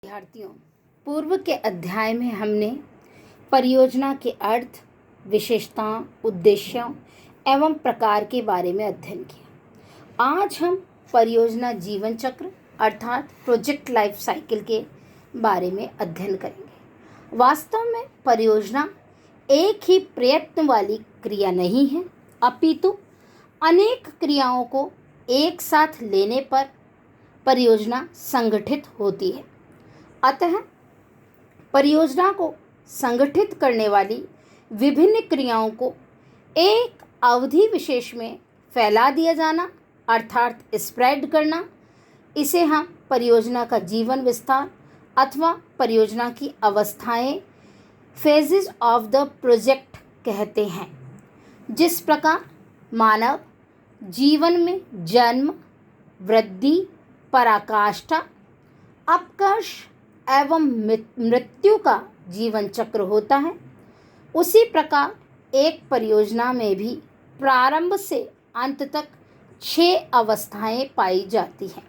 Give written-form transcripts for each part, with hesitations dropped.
विद्यार्थियों, पूर्व के अध्याय में हमने परियोजना के अर्थ, विशेषताओं, उद्देश्यों एवं प्रकार के बारे में अध्ययन किया। आज हम परियोजना जीवन चक्र अर्थात प्रोजेक्ट लाइफ साइकिल के बारे में अध्ययन करेंगे। वास्तव में परियोजना एक ही प्रयत्न वाली क्रिया नहीं है, अपितु अनेक क्रियाओं को एक साथ लेने पर परियोजना संगठित होती है। अतः परियोजना को संगठित करने वाली विभिन्न क्रियाओं को एक अवधि विशेष में फैला दिया जाना अर्थात स्प्रेड करना, इसे हम परियोजना का जीवन विस्तार अथवा परियोजना की अवस्थाएं फेजेस ऑफ द प्रोजेक्ट कहते हैं। जिस प्रकार मानव जीवन में जन्म, वृद्धि, पराकाष्ठा, अपकर्ष एवं मृत्यु का जीवन चक्र होता है, उसी प्रकार एक परियोजना में भी प्रारंभ से अंत तक 6 अवस्थाएं पाई जाती हैं।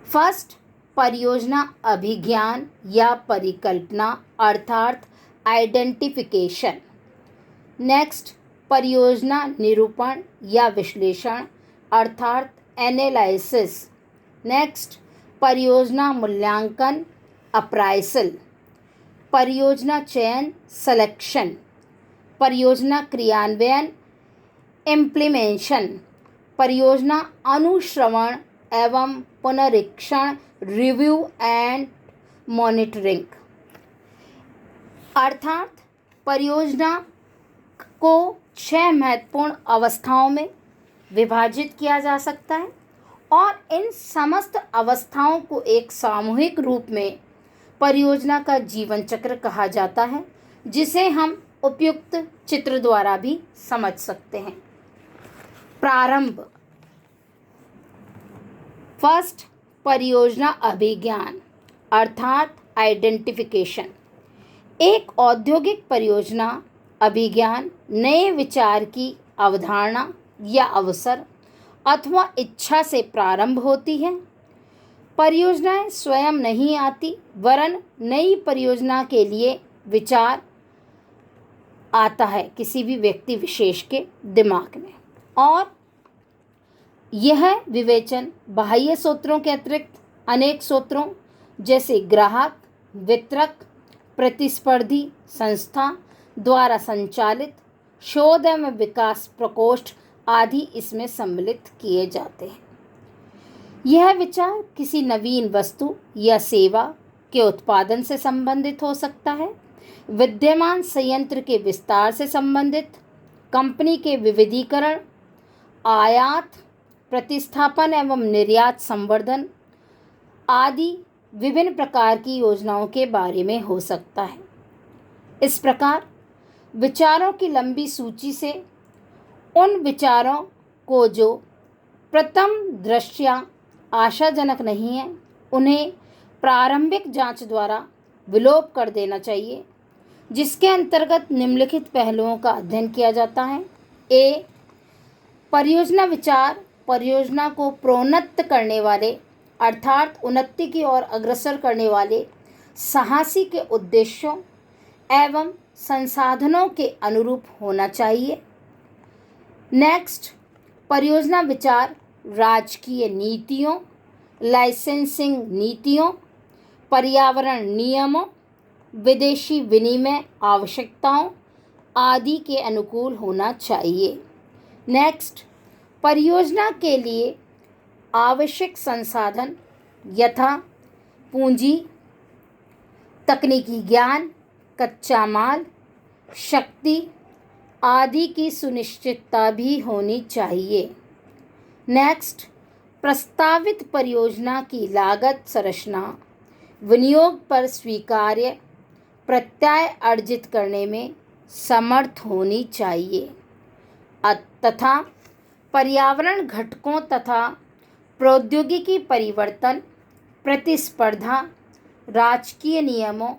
फर्स्ट, परियोजना अभिज्ञान या परिकल्पना अर्थात आइडेंटिफिकेशन। नेक्स्ट, परियोजना निरूपण या विश्लेषण अर्थात एनालिसिस। नेक्स्ट, परियोजना मूल्यांकन अप्राइसल। परियोजना चयन सिलेक्शन। परियोजना क्रियान्वयन इम्प्लीमेंशन। परियोजना अनुश्रवण एवं पुनरीक्षण रिव्यू एंड मॉनिटरिंग। अर्थात परियोजना को 6 महत्वपूर्ण अवस्थाओं में विभाजित किया जा सकता है और इन समस्त अवस्थाओं को एक सामूहिक रूप में परियोजना का जीवन चक्र कहा जाता है, जिसे हम उपयुक्त चित्र द्वारा भी समझ सकते हैं। प्रारंभ। फर्स्ट, परियोजना अभिज्ञान अर्थात आइडेंटिफिकेशन। एक औद्योगिक परियोजना अभिज्ञान नए विचार की अवधारणा या अवसर अथवा इच्छा से प्रारंभ होती है। परियोजनाएं स्वयं नहीं आती, वरन नई परियोजना के लिए विचार आता है किसी भी व्यक्ति विशेष के दिमाग में, और यह विवेचन बाह्य स्रोतों के अतिरिक्त अनेक स्रोतों जैसे ग्राहक, वितरक, प्रतिस्पर्धी संस्था द्वारा संचालित शोध एवं विकास प्रकोष्ठ आदि इसमें सम्मिलित किए जाते हैं। यह विचार किसी नवीन वस्तु या सेवा के उत्पादन से संबंधित हो सकता है, विद्यमान संयंत्र के विस्तार से संबंधित, कंपनी के विविधीकरण, आयात, प्रतिस्थापन एवं निर्यात संवर्धन आदि विभिन्न प्रकार की योजनाओं के बारे में हो सकता है। इस प्रकार विचारों की लंबी सूची से उन विचारों को जो प्रथम दृष्टया आशाजनक नहीं है, उन्हें प्रारंभिक जांच द्वारा विलोप कर देना चाहिए, जिसके अंतर्गत निम्नलिखित पहलुओं का अध्ययन किया जाता है। ए, परियोजना विचार परियोजना को प्रोन्नत करने वाले अर्थात उन्नति की ओर अग्रसर करने वाले साहसी के उद्देश्यों एवं संसाधनों के अनुरूप होना चाहिए। नेक्स्ट, परियोजना विचार राजकीय नीतियों, लाइसेंसिंग नीतियों, पर्यावरण नियमों, विदेशी विनिमय आवश्यकताओं आदि के अनुकूल होना चाहिए। नेक्स्ट, परियोजना के लिए आवश्यक संसाधन यथा पूंजी, तकनीकी ज्ञान, कच्चा माल, शक्ति आदि की सुनिश्चितता भी होनी चाहिए। नेक्स्ट, प्रस्तावित परियोजना की लागत संरचना विनियोग पर स्वीकार्य प्रत्यय अर्जित करने में समर्थ होनी चाहिए तथा पर्यावरण घटकों तथा प्रौद्योगिकी परिवर्तन, प्रतिस्पर्धा, राजकीय नियमों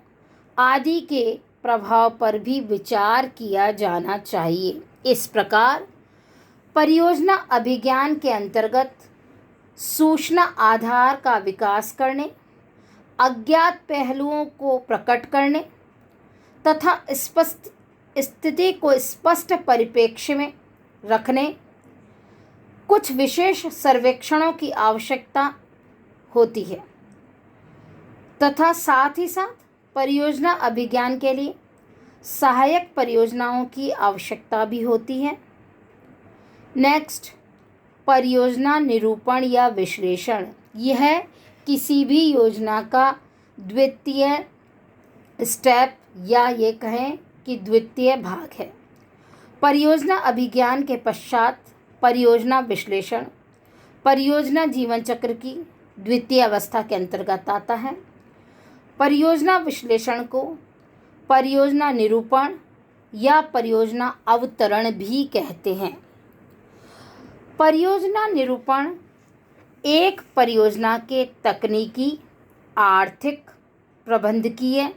आदि के प्रभाव पर भी विचार किया जाना चाहिए। इस प्रकार परियोजना अभिज्ञान के अंतर्गत सूचना आधार का विकास करने, अज्ञात पहलुओं को प्रकट करने तथा स्पष्ट स्थिति को स्पष्ट परिप्रेक्ष्य में रखने कुछ विशेष सर्वेक्षणों की आवश्यकता होती है तथा साथ ही साथ परियोजना अभिज्ञान के लिए सहायक परियोजनाओं की आवश्यकता भी होती है। नेक्स्ट, परियोजना निरूपण या विश्लेषण। यह किसी भी योजना का द्वितीय स्टेप या ये कहें कि द्वितीय भाग है। परियोजना अभिज्ञान के पश्चात परियोजना विश्लेषण परियोजना जीवन चक्र की द्वितीय अवस्था के अंतर्गत आता है। परियोजना विश्लेषण को परियोजना निरूपण या परियोजना अवतरण भी कहते हैं। परियोजना निरूपण एक परियोजना के तकनीकी, आर्थिक, प्रबंधकीय,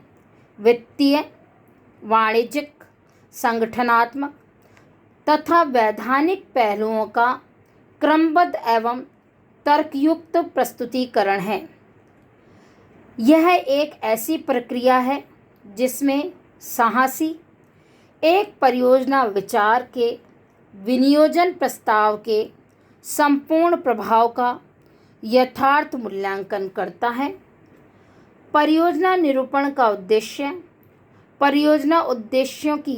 वित्तीय, वाणिज्यिक, संगठनात्मक तथा वैधानिक पहलुओं का क्रमबद्ध एवं तर्कयुक्त प्रस्तुतिकरण है। यह एक ऐसी प्रक्रिया है जिसमें साहसी एक परियोजना विचार के विनियोजन प्रस्ताव के संपूर्ण प्रभाव का यथार्थ मूल्यांकन करता है। परियोजना निरूपण का उद्देश्य परियोजना उद्देश्यों की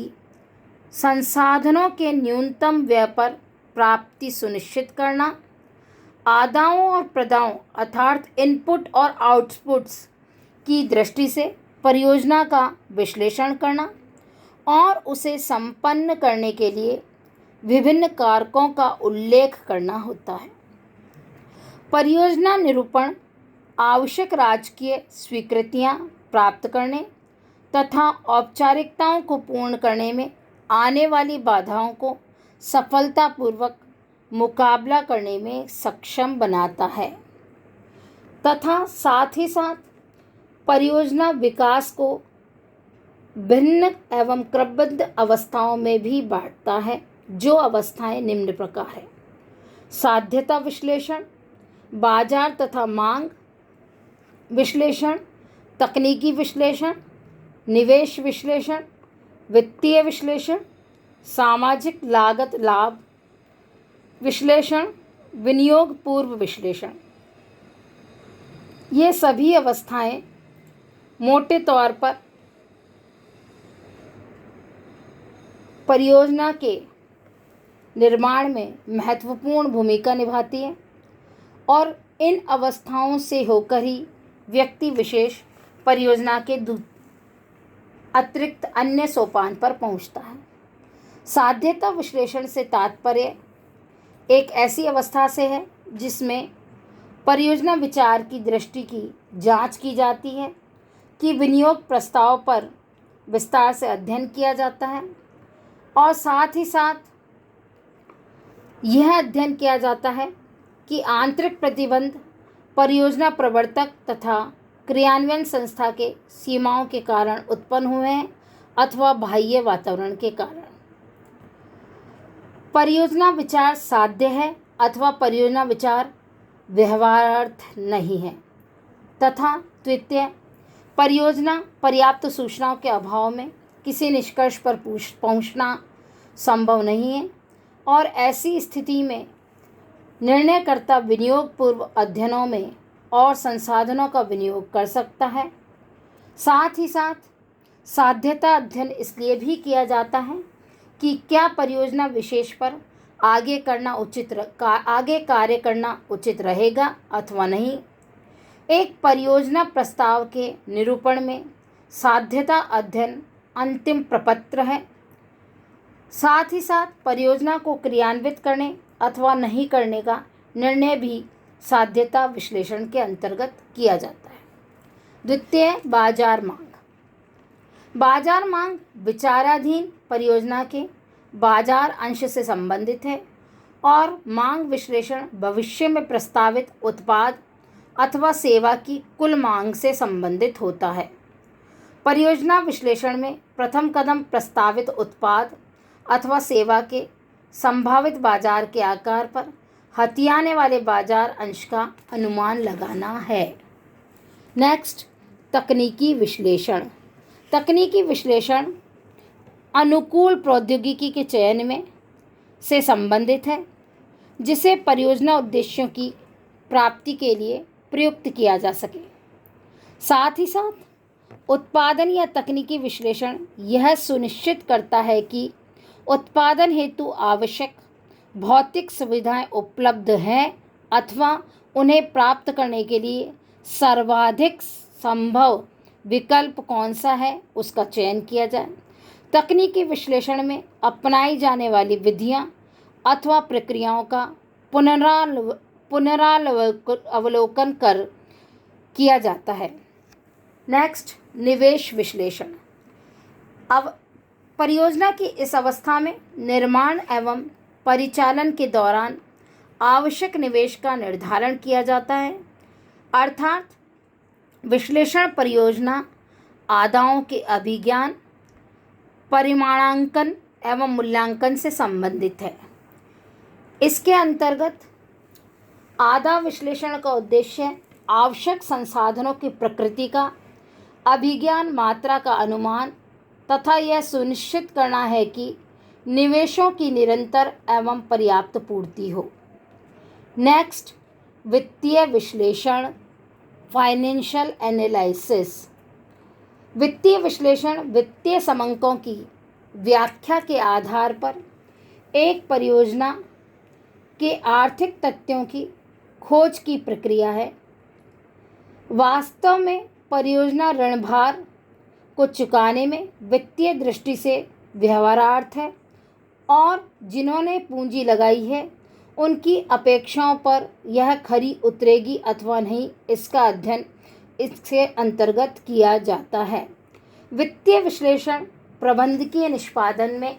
संसाधनों के न्यूनतम व्यय पर प्राप्ति सुनिश्चित करना, आदाओं और प्रदाओं अर्थात इनपुट और आउटपुट्स की दृष्टि से परियोजना का विश्लेषण करना और उसे संपन्न करने के लिए विभिन्न कारकों का उल्लेख करना होता है। परियोजना निरूपण आवश्यक राजकीय स्वीकृतियां प्राप्त करने तथा औपचारिकताओं को पूर्ण करने में आने वाली बाधाओं को सफलतापूर्वक मुकाबला करने में सक्षम बनाता है तथा साथ ही साथ परियोजना विकास को भिन्न एवं क्रमबद्ध अवस्थाओं में भी बांटता है, जो अवस्थाएं निम्न प्रकार है। साध्यता विश्लेषण, बाजार तथा मांग विश्लेषण, तकनीकी विश्लेषण, निवेश विश्लेषण, वित्तीय विश्लेषण, सामाजिक लागत लाभ विश्लेषण, विनियोग पूर्व विश्लेषण। ये सभी अवस्थाएं मोटे तौर पर परियोजना के निर्माण में महत्वपूर्ण भूमिका निभाती हैं और इन अवस्थाओं से होकर ही व्यक्ति विशेष परियोजना के अतिरिक्त अन्य सोपान पर पहुंचता है। साध्यता विश्लेषण से तात्पर्य एक ऐसी अवस्था से है जिसमें परियोजना विचार की दृष्टि की जांच की जाती है कि विनियोग प्रस्ताव पर विस्तार से अध्ययन किया जाता है और साथ ही साथ यह अध्ययन किया जाता है कि आंतरिक प्रतिबंध परियोजना प्रवर्तक तथा क्रियान्वयन संस्था के सीमाओं के कारण उत्पन्न हुए हैं अथवा बाह्य वातावरण के कारण। परियोजना विचार साध्य है अथवा परियोजना विचार व्यवहार्थ नहीं है तथा तृतीय, परियोजना पर्याप्त सूचनाओं के अभाव में किसी निष्कर्ष पर पहुंचना संभव नहीं है और ऐसी स्थिति में निर्णयकर्ता विनियोग पूर्व अध्ययनों में और संसाधनों का विनियोग कर सकता है। साथ ही साथ साध्यता अध्ययन इसलिए भी किया जाता है कि क्या परियोजना विशेष पर आगे कार्य करना उचित रहेगा अथवा नहीं। एक परियोजना प्रस्ताव के निरूपण में साध्यता अध्ययन अंतिम प्रपत्र है। साथ ही साथ परियोजना को क्रियान्वित करने अथवा नहीं करने का निर्णय भी साध्यता विश्लेषण के अंतर्गत किया जाता है। द्वितीय, बाजार मांग। बाजार मांग विचाराधीन परियोजना के बाजार अंश से संबंधित है और मांग विश्लेषण भविष्य में प्रस्तावित उत्पाद अथवा सेवा की कुल मांग से संबंधित होता है। परियोजना विश्लेषण में प्रथम कदम प्रस्तावित उत्पाद अथवा सेवा के संभावित बाजार के आकार पर हथियाने वाले बाजार अंश का अनुमान लगाना है। नेक्स्ट, तकनीकी विश्लेषण। तकनीकी विश्लेषण अनुकूल प्रौद्योगिकी के चयन में से संबंधित है जिसे परियोजना उद्देश्यों की प्राप्ति के लिए प्रयुक्त किया जा सके। साथ ही साथ उत्पादन या तकनीकी विश्लेषण यह सुनिश्चित करता है कि उत्पादन हेतु आवश्यक भौतिक सुविधाएं उपलब्ध हैं अथवा उन्हें प्राप्त करने के लिए सर्वाधिक संभव विकल्प कौन सा है उसका चयन किया जाए। तकनीकी विश्लेषण में अपनाई जाने वाली विधियां अथवा प्रक्रियाओं का पुनरावलोकन कर किया जाता है। नेक्स्ट, निवेश विश्लेषण। अब परियोजना की इस अवस्था में निर्माण एवं परिचालन के दौरान आवश्यक निवेश का निर्धारण किया जाता है, अर्थात विश्लेषण परियोजना आदाओं के अभिज्ञान, परिमाणांकन एवं मूल्यांकन से संबंधित है। इसके अंतर्गत आदा विश्लेषण का उद्देश्य आवश्यक संसाधनों की प्रकृति का अभिज्ञान, मात्रा का अनुमान तथा यह सुनिश्चित करना है कि निवेशों की निरंतर एवं पर्याप्त पूर्ति हो। नेक्स्ट, वित्तीय विश्लेषण, फाइनेंशियल एनालिसिस। वित्तीय विश्लेषण वित्तीय समंकों की व्याख्या के आधार पर एक परियोजना के आर्थिक तथ्यों की खोज की प्रक्रिया है। वास्तव में परियोजना ऋणभार को चुकाने में वित्तीय दृष्टि से व्यवहारार्थ है और जिन्होंने पूंजी लगाई है उनकी अपेक्षाओं पर यह खरी उतरेगी अथवा नहीं, इसका अध्ययन इसके अंतर्गत किया जाता है। वित्तीय विश्लेषण प्रबंधकीय निष्पादन में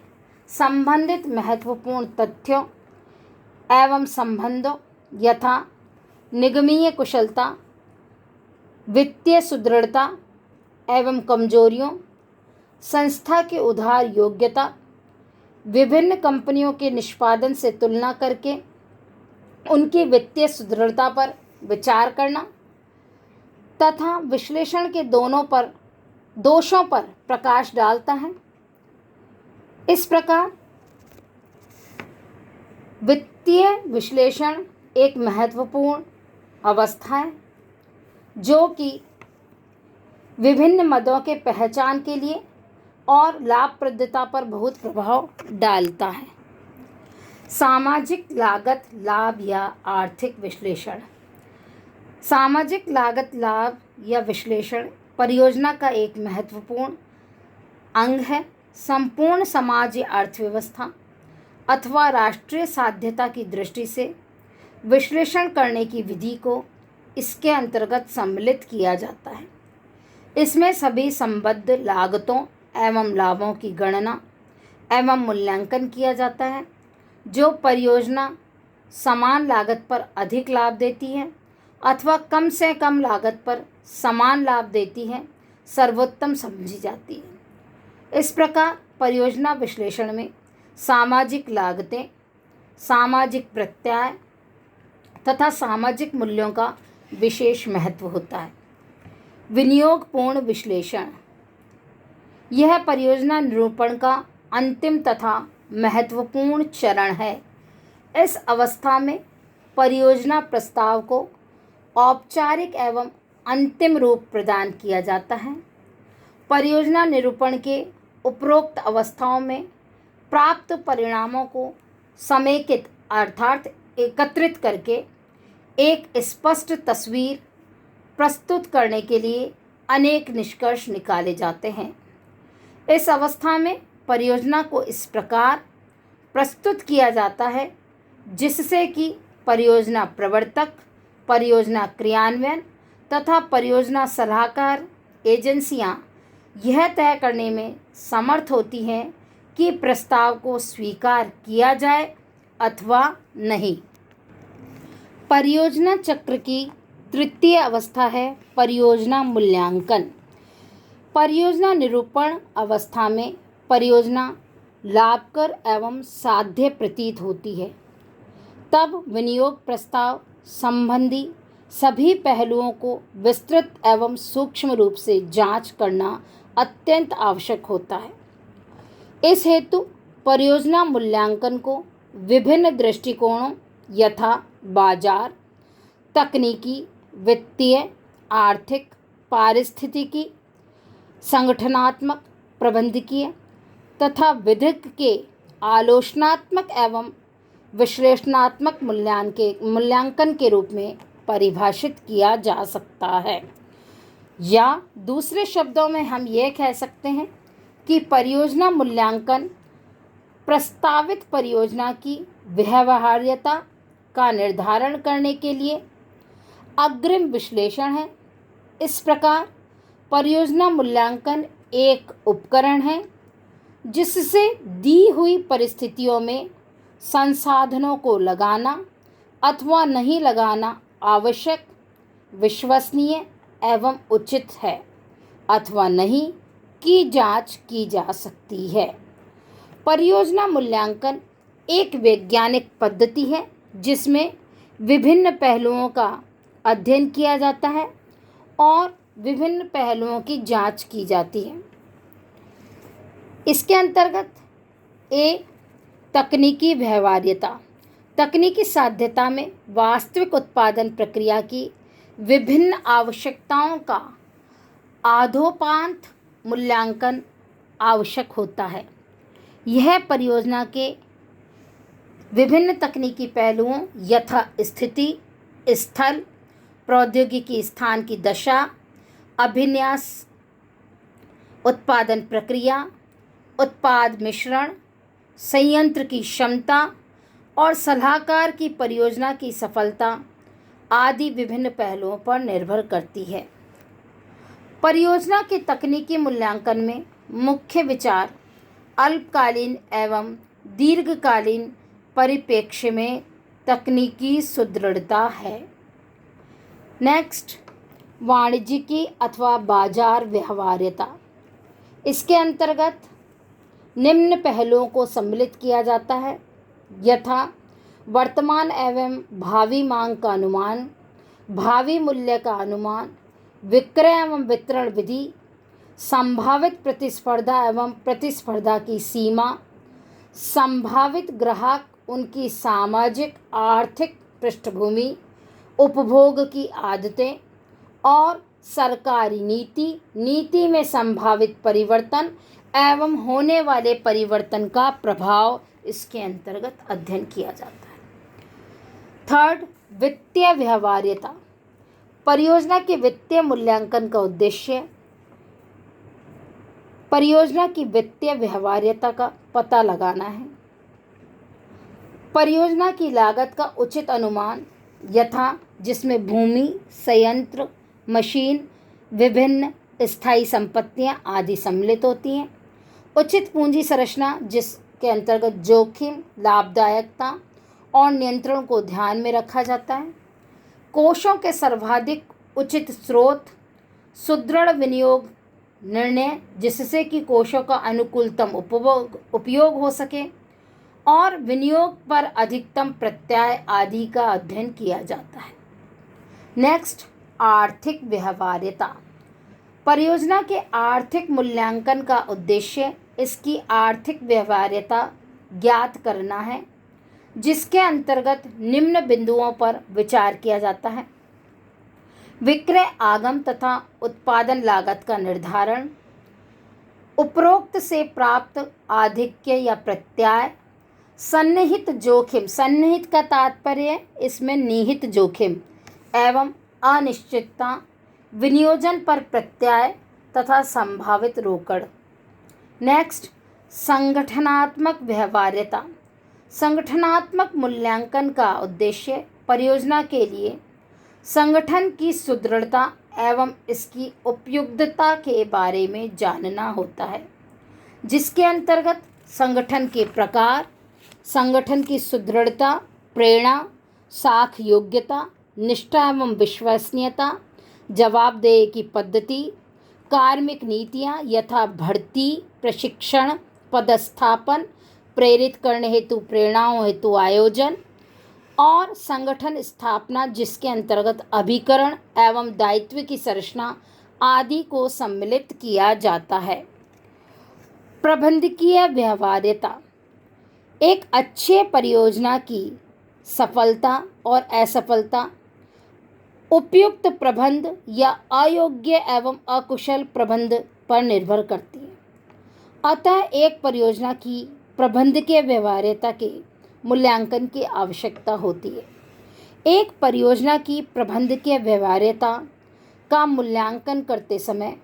संबंधित महत्वपूर्ण तथ्यों एवं संबंधों यथा निगमीय कुशलता, वित्तीय सुदृढ़ता एवं कमजोरियों, संस्था के उधार योग्यता, विभिन्न कंपनियों के निष्पादन से तुलना करके उनकी वित्तीय सुदृढ़ता पर विचार करना तथा विश्लेषण के दोषों पर प्रकाश डालता है। इस प्रकार वित्तीय विश्लेषण एक महत्वपूर्ण अवस्था है जो कि विभिन्न मदों के पहचान के लिए और लाभप्रदता पर बहुत प्रभाव डालता है। सामाजिक लागत लाभ या आर्थिक विश्लेषण। सामाजिक लागत लाभ या विश्लेषण परियोजना का एक महत्वपूर्ण अंग है। संपूर्ण समाज या अर्थव्यवस्था अथवा राष्ट्रीय साध्यता की दृष्टि से विश्लेषण करने की विधि को इसके अंतर्गत सम्मिलित किया जाता है। इसमें सभी संबद्ध लागतों एवं लाभों की गणना एवं मूल्यांकन किया जाता है। जो परियोजना समान लागत पर अधिक लाभ देती है अथवा कम से कम लागत पर समान लाभ देती है, सर्वोत्तम समझी जाती है। इस प्रकार परियोजना विश्लेषण में सामाजिक लागतें, सामाजिक प्रत्यय तथा सामाजिक मूल्यों का विशेष महत्व होता है। विनियोगपूर्ण विश्लेषण। यह परियोजना निरूपण का अंतिम तथा महत्वपूर्ण चरण है। इस अवस्था में परियोजना प्रस्ताव को औपचारिक एवं अंतिम रूप प्रदान किया जाता है। परियोजना निरूपण के उपरोक्त अवस्थाओं में प्राप्त परिणामों को समेकित अर्थात एकत्रित करके एक स्पष्ट तस्वीर प्रस्तुत करने के लिए अनेक निष्कर्ष निकाले जाते हैं। इस अवस्था में परियोजना को इस प्रकार प्रस्तुत किया जाता है जिससे कि परियोजना प्रवर्तक, परियोजना क्रियान्वयन तथा परियोजना सलाहकार एजेंसियां यह तय करने में समर्थ होती हैं कि प्रस्ताव को स्वीकार किया जाए अथवा नहीं। परियोजना चक्र की तृतीय अवस्था है परियोजना मूल्यांकन। परियोजना निरूपण अवस्था में परियोजना लाभकर एवं साध्य प्रतीत होती है। तब विनियोग प्रस्ताव संबंधी सभी पहलुओं को विस्तृत एवं सूक्ष्म रूप से जांच करना अत्यंत आवश्यक होता है। इस हेतु परियोजना मूल्यांकन को विभिन्न दृष्टिकोणों यथा बाजार, तकनीकी, वित्तीय, आर्थिक, पारिस्थितिकी, संगठनात्मक, प्रबंधकीय तथा विधिक के आलोचनात्मक एवं विश्लेषणात्मक मूल्यांकन के रूप में परिभाषित किया जा सकता है। या दूसरे शब्दों में हम ये कह सकते हैं कि परियोजना मूल्यांकन प्रस्तावित परियोजना की व्यवहार्यता का निर्धारण करने के लिए अग्रिम विश्लेषण है। इस प्रकार परियोजना मूल्यांकन एक उपकरण है जिससे दी हुई परिस्थितियों में संसाधनों को लगाना अथवा नहीं लगाना आवश्यक, विश्वसनीय एवं उचित है अथवा नहीं की जांच की जा सकती है। परियोजना मूल्यांकन एक वैज्ञानिक पद्धति है जिसमें विभिन्न पहलुओं का अध्ययन किया जाता है और विभिन्न पहलुओं की जांच की जाती है। इसके अंतर्गत तकनीकी व्यवहार्यता। तकनीकी साध्यता में वास्तविक उत्पादन प्रक्रिया की विभिन्न आवश्यकताओं का आदोपांत मूल्यांकन आवश्यक होता है। यह परियोजना के विभिन्न तकनीकी पहलुओं यथा स्थिति, स्थल, प्रौद्योगिकी स्थान की दशा, अभिन्यास, उत्पादन प्रक्रिया, उत्पाद मिश्रण, संयंत्र की क्षमता और सलाहकार की परियोजना की सफलता आदि विभिन्न पहलुओं पर निर्भर करती है। परियोजना के तकनीकी मूल्यांकन में मुख्य विचार अल्पकालीन एवं दीर्घकालीन परिप्रेक्ष्य में तकनीकी सुदृढ़ता है। नेक्स्ट, वाणिज्यिकी अथवा बाजार व्यवहार्यता। इसके अंतर्गत निम्न पहलुओं को सम्मिलित किया जाता है यथा वर्तमान एवं भावी मांग का अनुमान, भावी मूल्य का अनुमान, विक्रय एवं वितरण विधि, संभावित प्रतिस्पर्धा एवं प्रतिस्पर्धा की सीमा, संभावित ग्राहक, उनकी सामाजिक आर्थिक पृष्ठभूमि, उपभोग की आदतें और सरकारी नीति में संभावित परिवर्तन एवं होने वाले परिवर्तन का प्रभाव इसके अंतर्गत अध्ययन किया जाता है। थर्ड, वित्तीय व्यवहार्यता। परियोजना के वित्तीय मूल्यांकन का उद्देश्य परियोजना की वित्तीय व्यवहार्यता का पता लगाना है। परियोजना की लागत का उचित अनुमान यथा जिसमें भूमि, संयंत्र, मशीन, विभिन्न स्थायी संपत्तियां आदि सम्मिलित होती हैं। उचित पूंजी संरचना जिसके अंतर्गत जोखिम, लाभदायकता और नियंत्रण को ध्यान में रखा जाता है। कोषों के सर्वाधिक उचित स्रोत, सुदृढ़ विनियोग निर्णय जिससे कि कोषों का अनुकूलतम उपयोग हो सके और विनियोग पर अधिकतम प्रत्याय आदि का अध्ययन किया जाता है। नेक्स्ट, आर्थिक व्यवहार्यता। परियोजना के आर्थिक मूल्यांकन का उद्देश्य इसकी आर्थिक व्यवहार्यता ज्ञात करना है जिसके अंतर्गत निम्न बिंदुओं पर विचार किया जाता है। विक्रय आगम तथा उत्पादन लागत का निर्धारण, उपरोक्त से प्राप्त आधिक्य या प्रत्याय, सन्निहित जोखिम, सन्निहित का तात्पर्य इसमें निहित जोखिम एवं अनिश्चितता, विनियोजन पर प्रत्याय तथा संभावित रोकड़। नेक्स्ट, संगठनात्मक व्यवहार्यता। संगठनात्मक मूल्यांकन का उद्देश्य परियोजना के लिए संगठन की सुदृढ़ता एवं इसकी उपयुक्तता के बारे में जानना होता है जिसके अंतर्गत संगठन के प्रकार, संगठन की सुदृढ़ता, प्रेरणा, साख योग्यता, निष्ठा एवं विश्वसनीयता, जवाबदेही की पद्धति, कार्मिक नीतियां यथा भर्ती, प्रशिक्षण, पदस्थापन, प्रेरित करने हेतु प्रेरणाओं हेतु आयोजन, और संगठन स्थापना जिसके अंतर्गत अभिकरण एवं दायित्व की संरचना आदि को सम्मिलित किया जाता है। प्रबंधकीय व्यवहार्यता एक अच्छे परियोजना की सफलता और असफलता उपयुक्त प्रबंध या अयोग्य एवं अकुशल प्रबंध पर निर्भर करती है। अतः एक परियोजना की प्रबंधकीय व्यवहार्यता के मूल्यांकन की आवश्यकता होती है। एक परियोजना की प्रबंधकीय व्यवहार्यता का मूल्यांकन करते समय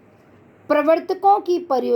प्रवर्तकों की परियोजना